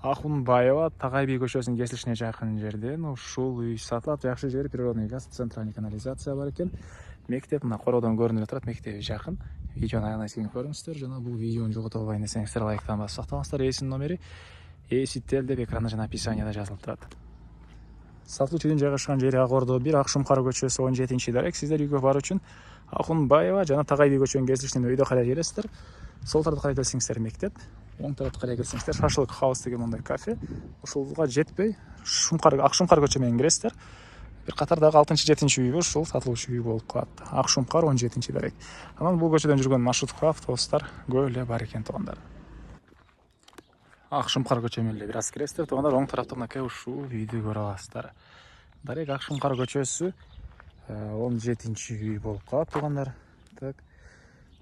Ахунбаева Тагай би көчөсүнүн кесилишине жакын жерден ушул үй сатылат. Жакшы жери, природный газ, центральный канализация бар экен. Мектеп мына короодон көрүнүп турат, мектеби жакын. Видеону аягына чейин көрүңүздөр жана бул видеону жогото албайын десеңиздер лайктан басып сактаңыздар. Эсинин номери Эсител деп экранда жана описанияда жазылып турат. Сатылуучу үйдүн жайгашкан жери Ак Ордо 1, Акшумкар көчөсү 17-дарек. Сиздер үйгө баруу үчүн Ахунбаева жана Тагай би көчөнүн кесилишинен өйдө карай келесиздер. Сол тарапта карай келсеңиздер мектеп, оң тарапта карай келсеңиздер Шашлык хаус деген мындай кафе. Ушулга жетпей Акшумкар көчө менен киресиздер. Бир катардагы 6-7 үйгө ушул сатылуучу үй болуп калат. Акшумкар 17-дарек. Анан бул көчөдөн жүргөн маршрутка автобустар көп эле бар экен туугандар. Акшумкар көчө менен эле бир аз киресиздер туугандар, оң тарапта мынакей ушул үйдү көрө аласыздар. Дарек Акшумкар көчөсү 17-үй болуп калат туугандар. Так.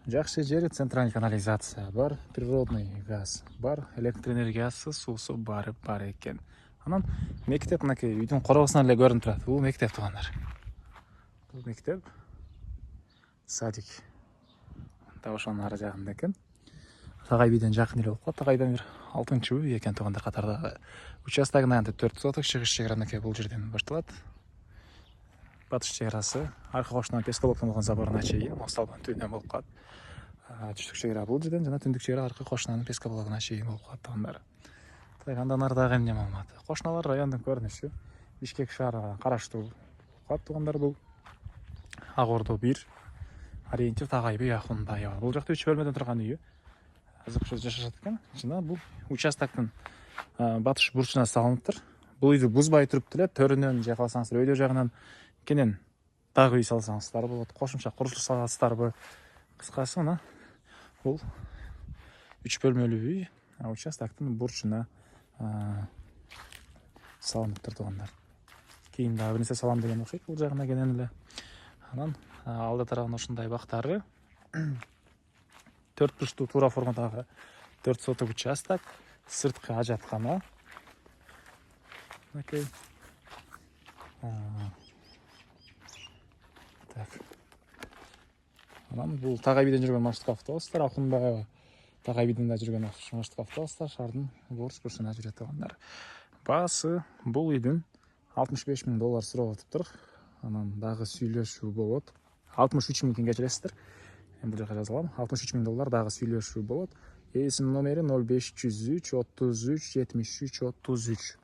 Жакшы жери, центральный канализация бар, природный газ бар, электр энергиясы, суусу бар экен. Анан мектеп мынакей үйдүн короосунан эле көрүнүп турат. Бул мектеп туугандар. Бул мектеп, садик. Дагы ошонун ары жагында экен. Тагай биден жакын эле болуп калат. Тагайдан бир 6-үй экен туугандар катардагы. Участогун антип 4 соток, чыгыш чек ара мынакей бул жерден башталат. Батыш чек арасы арка кошунан Пескаловдон болгон заборуна чейин, Мосталбанын түбүнөн болуп калат. Түштүк чек ара бул жерден жана түндүк чек ара арка кошунан Пескаловдуна чейин болуп калат туугандар. Андан ары эмне маалымат? Кошуналар райондун көрүнүшү Бишкек шаарына караштуу калат туугандар. Бул Ак Ордо 1, ориентир Тагай би Ахунбаева. Бул жакта 3 бөлмөдөн турган үйү. Азыр жашашат экен. Жана бул участоктун батыш бурчуна салыныптыр. Бул үйдү бузбай туруп деле төрүнөн же калсаңыздар өйдө жагынан кенен дагы үй салсаңыздар болот. Кошумча курулуш саласыздарбы? Кыскасы мына бул 3 бөлмөлүү үй участоктун бурчуна салыныптыр туугандар. Кийин дагы бир нерсе салам деген окшойт бул жагына кенен эле. Анан алды тарабын ушундай бактары 4 бурчтуу туура формадагы 4 соток участок, сырткы ажаткана. Окей. Так. Анан бул Тагай биден жүргөн маршрутка автобустар, Ахунбаева Тагай биден жүргөн маршрутка автобустар шаардын борч бурчуна жүрөт туугандар. Баасы бул үйдүн $65,000 сурап атыптыр. Анан дагы сүйлөшүү болот. 63 000 теңге келесиздер. Бул жака жазылган. $63,000 дагы сүйлөшүү болот. Эсинин номери 0503 33 73 33.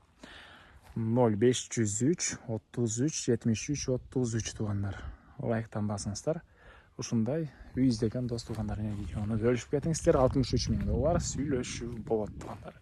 0503 33 73 33 туугандар. Лайктан басыңыздар. Ушундай үй издеген дос туугандар менен видеону бөлүшүп кетиңиздер. $63,000 сүйлөшүү болот туугандар.